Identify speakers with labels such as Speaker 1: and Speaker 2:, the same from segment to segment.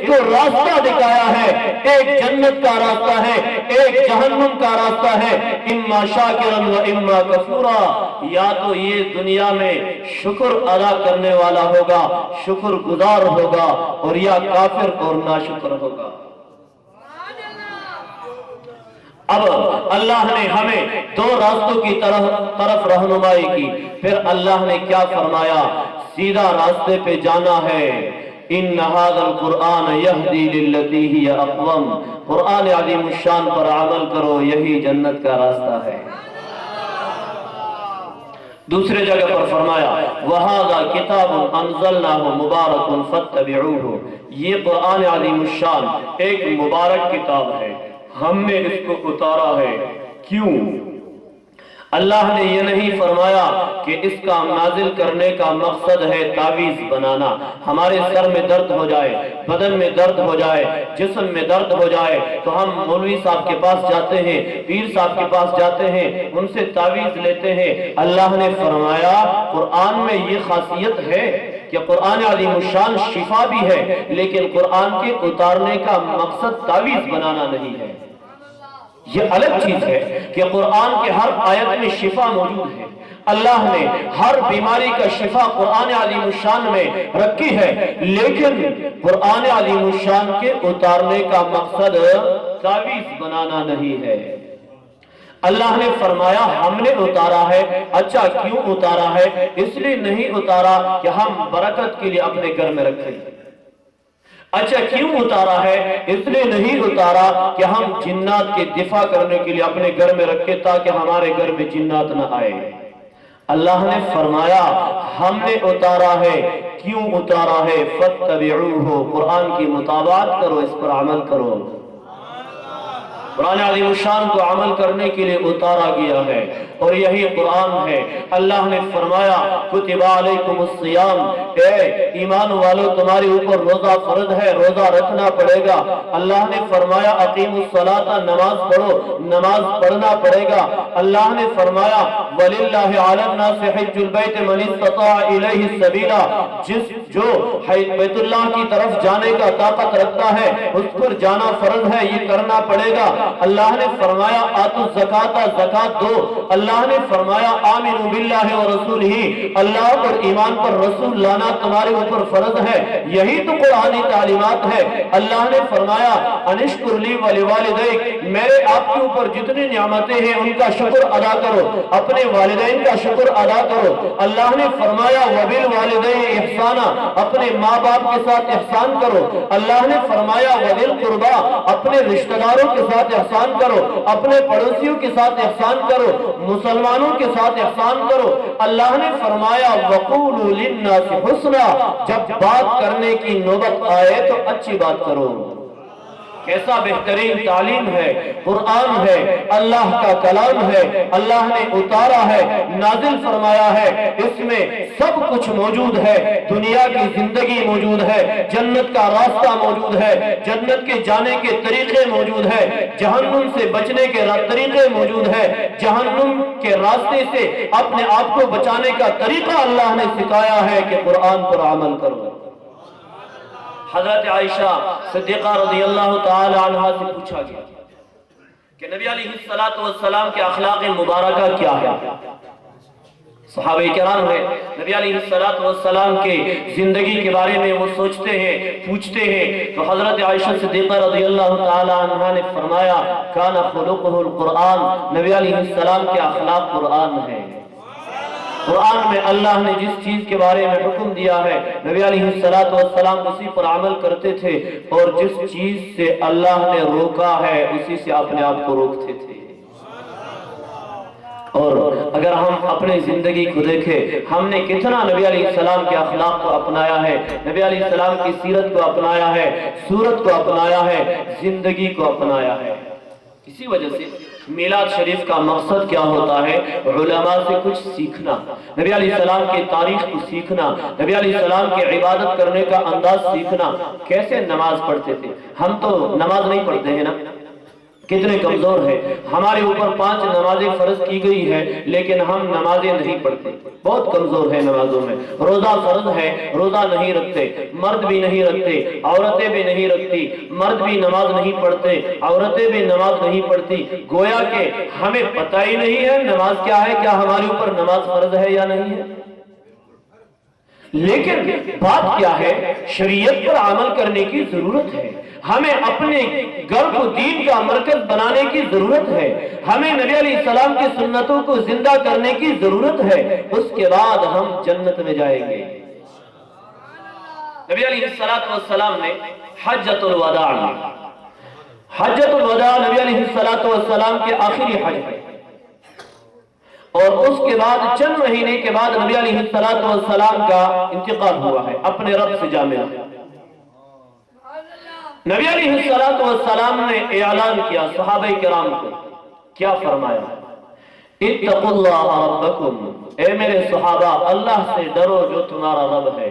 Speaker 1: دو راستہ دکھایا ہے، ایک جنت کا راستہ ہے، ایک جہنم کا راستہ ہے، اما شاکرا و اما کفورا، یا تو یہ دنیا میں شکر ادا کرنے والا ہوگا، شکر گزار ہوگا، اور یا کافر اور ناشکر ہوگا۔ اب اللہ نے ہمیں دو راستوں کی طرف رہنمائی کی، پھر اللہ نے کیا فرمایا؟ سیدھا راستے پہ جانا ہے۔ ان ھذا القرآن یہدی للتی ہی اقوم، قرآن عظیم الشان پر عمل کرو، یہی جنت کا راستہ ہے۔ دوسرے جگہ پر فرمایا وَهَذَا كِتَابٌ أَنزَلْنَاهُ مُبَارَكٌ فَاتَّبِعُوهُ، یہ قرآن عظیم الشان ایک مبارک کتاب ہے، ہم نے اس کو اتارا ہے۔ کیوں؟ اللہ نے یہ نہیں فرمایا کہ اس کا نازل کرنے کا مقصد ہے تعویذ بنانا، ہمارے سر میں درد ہو جائے، بدن میں درد ہو جائے، جسم میں درد ہو جائے تو ہم مولوی صاحب کے پاس جاتے ہیں، پیر صاحب کے پاس جاتے ہیں، ان سے تعویذ لیتے ہیں۔ اللہ نے فرمایا قرآن میں یہ خاصیت ہے کہ قرآن عظیم الشان شفا بھی ہے، لیکن قرآن کے اتارنے کا مقصد تعویذ بنانا نہیں ہے۔ یہ الگ چیز ہے کہ قرآن کے ہر آیت میں شفا موجود ہے، اللہ نے ہر بیماری کا شفا قرآن عظیم الشان میں رکھی ہے، لیکن قرآن عظیم الشان کے اتارنے کا مقصد تعویذ بنانا نہیں ہے۔ اللہ نے فرمایا ہم نے اتارا ہے۔ اچھا کیوں اتارا ہے؟ اس لیے نہیں اتارا کہ ہم برکت کے لیے اپنے گھر میں رکھیں۔ اچھا کیوں اتارا ہے؟ اس لیے نہیں اتارا کہ ہم جنات کے دفاع کرنے کے لیے اپنے گھر میں رکھے تاکہ ہمارے گھر میں جنات نہ آئے۔ اللہ نے فرمایا ہم نے اتارا ہے۔ کیوں اتارا ہے؟ فَاتَّبِعُوهُ، قرآن کی مطابقت کرو، اس پر عمل کرو۔ قرآن عظیم الشان کو عمل کرنے کے لیے اتارا گیا ہے، اور یہی قرآن ہے۔ اللہ نے فرمایا کتب علیکم الصیام، اے ایمان والو تمہارے اوپر روزہ فرض ہے، روزہ رکھنا پڑے گا۔ اللہ نے فرمایا اقیموا الصلاۃ، نماز پڑھو، نماز پڑھنا پڑے گا۔ اللہ نے فرمایا وَلِلَّهِ عَلَى النَّاسِ حِجُّ الْبَيْتِ مَنِ اسْتَطَاعَ إِلَيْهِ سَبِيلًا، جو بیت اللہ کی طرف جانے کا طاقت رکھتا ہے اس پر جانا فرض ہے، یہ کرنا پڑے گا۔ اللہ نے فرمایا آتوا الزکاۃ، زکات دو۔ اللہ نے فرمایا آمنوا باللہ ورسولہ، اللہ اور ایمان پر رسول لانا تمہارے اوپر فرض ہے۔ یہی تو قرآنی تعلیمات ہے۔ اللہ نے فرمایا انشکر لی ولوالدیک، میرے آپ کے اوپر جتنی نعمتیں ہیں ان کا شکر ادا کرو، اپنے والدین کا شکر ادا کرو۔ اللہ نے فرمایا وبالوالدین احسانا، اپنے ماں باپ کے ساتھ احسان کرو۔ اللہ نے فرمایا وذی القربی، اپنے رشتہ داروں کے ساتھ احسان کرو، اپنے پڑوسیوں کے ساتھ احسان کرو، مسلمانوں کے ساتھ احسان کرو۔ اللہ نے فرمایا وقولوا للناس حسنا، جب بات کرنے کی نوبت آئے تو اچھی بات کرو۔ کیسا بہترین تعلیم ہے، قرآن ہے، اللہ کا کلام ہے، اللہ نے اتارا ہے، نازل فرمایا ہے، اس میں سب کچھ موجود ہے۔ دنیا کی زندگی موجود ہے، جنت کا راستہ موجود ہے، جنت کے جانے کے طریقے موجود ہے، جہنم سے بچنے کے طریقے موجود ہے، جہنم کے راستے سے اپنے آپ کو بچانے کا طریقہ اللہ نے سکھایا ہے کہ قرآن پر عمل کرو۔ حضرت عائشہ صدیقہ رضی اللہ تعالی عنہ سے پوچھا گیا کہ نبی علیہ السلام کے اخلاق مبارکہ کیا ہے؟ صحابہ کرام ہے نبی علیہ السلام کے زندگی کے بارے میں وہ سوچتے ہیں، پوچھتے ہیں، تو حضرت عائشہ صدیقہ رضی اللہ تعالی عنہ نے فرمایا کان خلقہ القرآن، نبی علیہ السلام کے اخلاق قرآن ہے۔ قرآن میں اللہ نے جس چیز کے بارے میں حکم دیا ہے نبی علیہ السلام اسی پر عمل کرتے تھے، اور جس چیز سے اللہ نے روکا ہے اسی سے اپنے آپ کو روکتے تھے۔ اور اگر ہم اپنے زندگی کو دیکھیں ہم نے کتنا نبی علیہ السلام کے اخلاق کو اپنایا ہے، نبی علیہ السلام کی سیرت کو اپنایا ہے، صورت کو اپنایا ہے، زندگی کو اپنایا ہے۔ اسی وجہ سے میلاد شریف کا مقصد کیا ہوتا ہے؟ علماء سے کچھ سیکھنا، نبی علیہ السلام کی تاریخ کو سیکھنا، نبی علیہ السلام کی عبادت کرنے کا انداز سیکھنا۔ کیسے نماز پڑھتے تھے؟ ہم تو نماز نہیں پڑھتے ہیں نا، کتنے کمزور ہیں. ہمارے اوپر 5 نمازیں فرض کی گئی ہے لیکن ہم نمازیں نہیں پڑھتے, بہت کمزور ہیں نمازوں میں. روزہ فرض ہے, روزہ نہیں رکھتے, مرد بھی نہیں رکھتے, عورتیں بھی نہیں رکھتی, مرد بھی نماز نہیں پڑھتے, عورتیں بھی نماز نہیں پڑھتی. گویا کہ ہمیں پتہ ہی نہیں ہے نماز کیا ہے, کیا ہمارے اوپر نماز فرض ہے یا نہیں ہے. لیکن بات کیا ہے, شریعت پر عمل کرنے کی ضرورت ہے. ہمیں اپنے گھر کو دین کا مرکز بنانے کی ضرورت ہے. ہمیں نبی علیہ السلام کی سنتوں کو زندہ کرنے کی ضرورت ہے. اس کے بعد ہم جنت میں جائیں گے. نبی علیہ السلام نے حجۃ الوداع میں, حجۃ الوداع نبی علیہ السلام کے آخری حج ہے, اور اس کے بعد چند مہینے کے بعد نبی علیہ السلام کا انتقال ہوا ہے اپنے رب سے جا ملا. نبی علیہ السلام نے اعلان کیا صحابہ کرام کو, کیا فرمایا, اتقوا اللہ ربکم, اے میرے صحابہ اللہ سے ڈرو جو تمہارا رب ہے.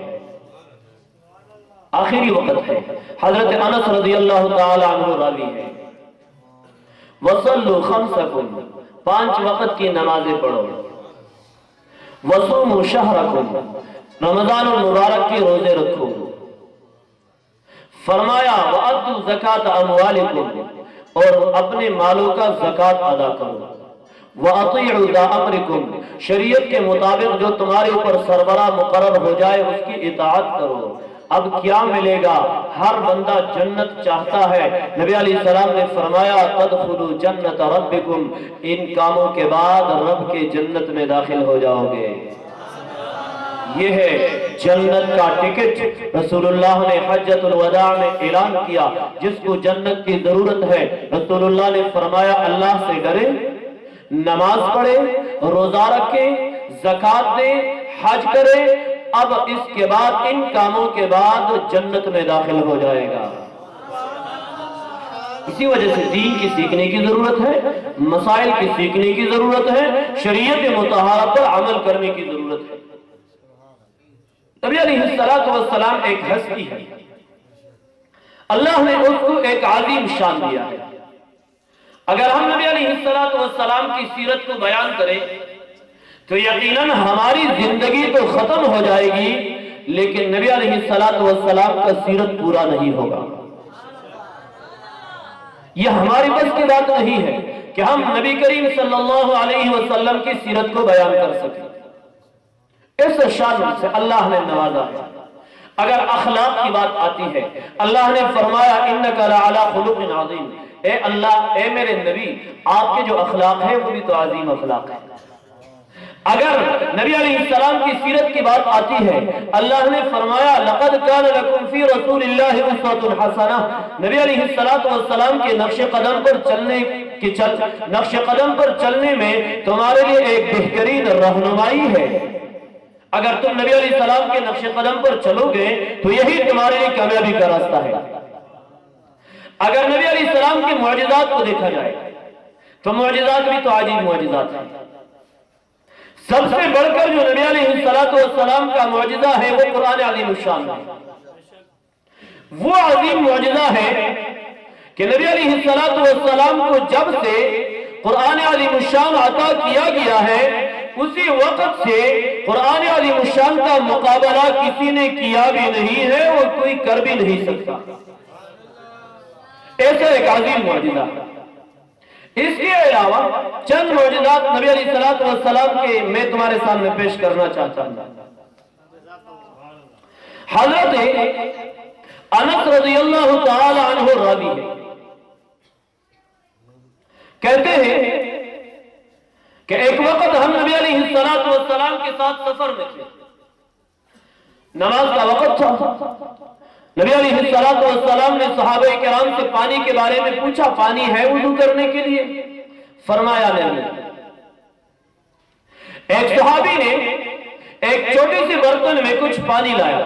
Speaker 1: آخری وقت ہے. حضرت انس رضی اللہ تعالی عنہ راوی ہے, وصلوا خمسکم, 5 وقت کی نمازیں پڑھو, وصوموا شہرکم, رمضان المبارک کے روزے رکھو. فرمایا وَأَدُّوا زَكَاةَ أَمْوَالِكُمْ, اور اپنے مالوں کا زکوٰۃ ادا کرو. وَأَطِيعُوا ذَا أَمْرِكُمْ, شریعت کے مطابق جو تمہارے اوپر سربراہ مقرر ہو جائے اس کی اطاعت کرو. اب کیا ملے گا, ہر بندہ جنت چاہتا ہے. نبی علیہ السلام نے فرمایا تدخلوا جنت ربکم, ان کاموں کے بعد رب کے جنت میں داخل ہو جاؤ گے. یہ ہے جنت کا ٹکٹ. رسول اللہ نے حجۃ الوداع میں اعلان کیا, جس کو جنت کی ضرورت ہے رسول اللہ نے فرمایا اللہ سے ڈرے, نماز پڑھے, روزہ رکھے, زکوٰۃ دے, حج کرے, اب اس کے بعد ان کاموں کے بعد جنت میں داخل ہو جائے گا. اسی وجہ سے دین کی سیکھنے کی ضرورت ہے, مسائل کی سیکھنے کی ضرورت ہے, شریعت مطہرہ پر عمل کرنے کی ضرورت ہے. نبی علیہ السلام ایک ہستی ہے, اللہ نے اس کو ایک عظیم شان دیا ہے. اگر ہم نبی علیہ السلام کی سیرت کو بیان کریں تو یقیناً ہماری زندگی تو ختم ہو جائے گی, لیکن نبی علیہ السلام کا سیرت پورا نہیں ہوگا. یہ ہماری بس کی بات نہیں ہے کہ ہم نبی کریم صلی اللہ علیہ وسلم کی سیرت کو بیان کر سکیں. اس شان سے اللہ نے نوازا ہے. اگر اخلاق کی بات آتی ہے, اللہ نے فرمایا انک لعلی خلق عظیم, اے اللہ, اے میرے نبی, آپ کے جو اخلاق ہیں وہ بھی تو عظیم اخلاق ہیں. اگر نبی علیہ السلام کی سیرت کی بات آتی ہے, اللہ نے فرمایا لقد کان لکم فی رسول اللہ اسوۃ حسنہ, نبی علیہ السلام کے نقش قدم پر چلنے میں تمہارے لیے ایک بہترین رہنمائی ہے. اگر تم نبی علیہ السلام کے نقش قدم پر چلو گے تو یہی تمہارے لیے کامیابی کا راستہ ہے. اگر نبی علیہ السلام کے معجزات کو دیکھا جائے تو معجزات بھی تو عجیب معجزات ہیں. سب سے بڑھ کر جو نبی علیہ السلام کا معجزہ ہے وہ قرآن عظیم الشان ہے. وہ عظیم معجزہ ہے کہ نبی علیہ السلام کو جب سے قرآن عظیم الشان عطا کیا گیا ہے, اسی وقت سے قرآن عظیم الشان کا مقابلہ کسی نے کیا بھی نہیں ہے اور کوئی کر بھی نہیں سکتا. ایسا ایک عظیم معجزہ. اس کے علاوہ چند معجزات نبی علیہ السلام کے میں تمہارے سامنے پیش کرنا چاہتا ہوں. حضرت انس رضی اللہ تعالی عنہ راوی ہے, کہتے ہیں کہ ایک وقت ہم نبی علیہ السلام کے ساتھ سفر میں تھے. نماز کا وقت تھا. نبی علیہ السلام نے صحابہ کرام سے پانی کے بارے میں پوچھا, پانی ہے وضو کرنے کے لیے؟ فرمایا نہیں. ایک صحابی نے ایک چھوٹی سی برتن میں کچھ پانی لایا.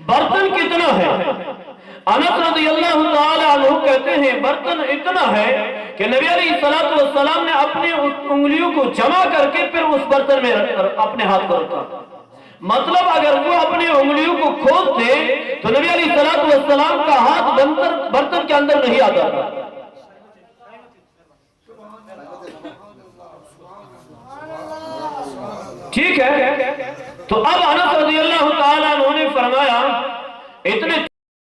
Speaker 1: برتن کتنا ہے؟ انس رضی اللہ تعالی عنہ کہتے ہیں برتن اتنا ہے کہ نبی علیہ السلام نے اپنے انگلیوں کو جمع کر کے پھر اس برتن میں اپنے ہاتھ کو رکھا. مطلب اگر وہ اپنی انگلیوں کو کھولتے تو نبی علیہ السلام کا ہاتھ برتن کے اندر نہیں آتا تھا. ٹھیک ہے؟ تو اب انس رضی اللہ تعالیٰ عنہ نے فرمایا اتنے